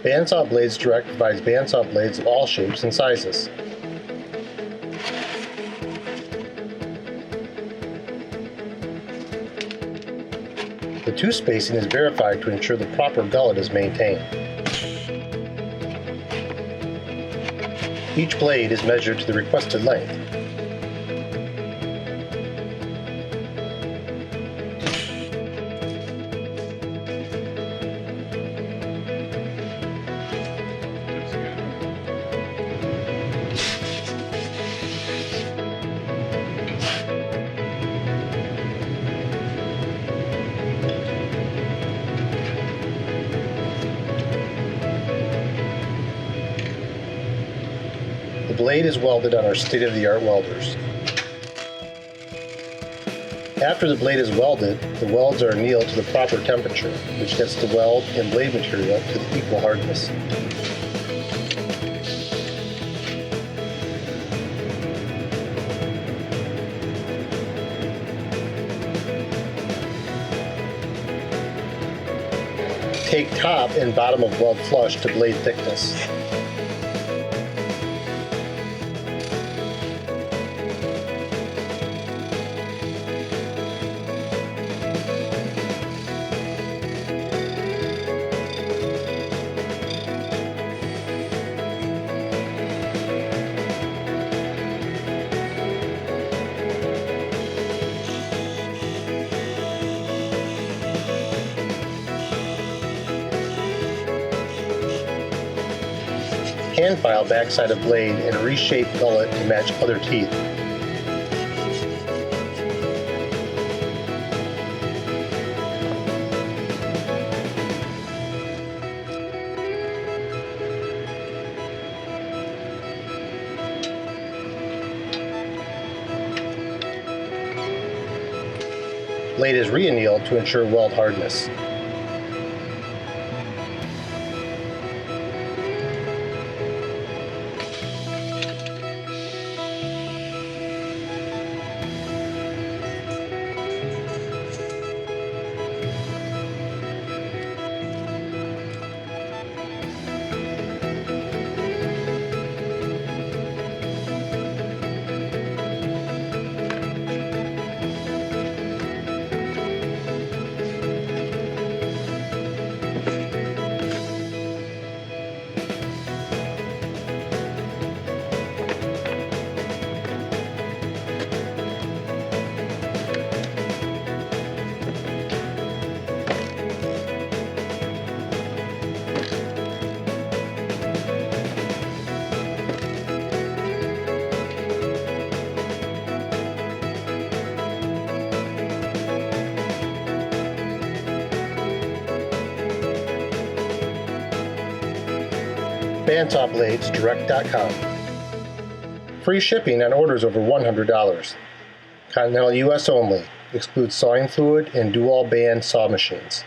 Bandsaw Blades Direct provides bandsaw blades of all shapes and sizes. The tooth spacing is verified to ensure the proper gullet is maintained. Each blade is measured to the requested length. The blade is welded on our state-of-the-art welders. After the blade is welded, the welds are annealed to the proper temperature, which gets the weld and blade material to the equal hardness. Take top and bottom of weld flush to blade thickness. Hand file backside of blade and reshape gullet to match other teeth. Blade is re-annealed to ensure weld hardness. BandsawBladesDirect.com. Free shipping on orders over $100. Continental US only. Excludes sawing fluid and dual band saw machines.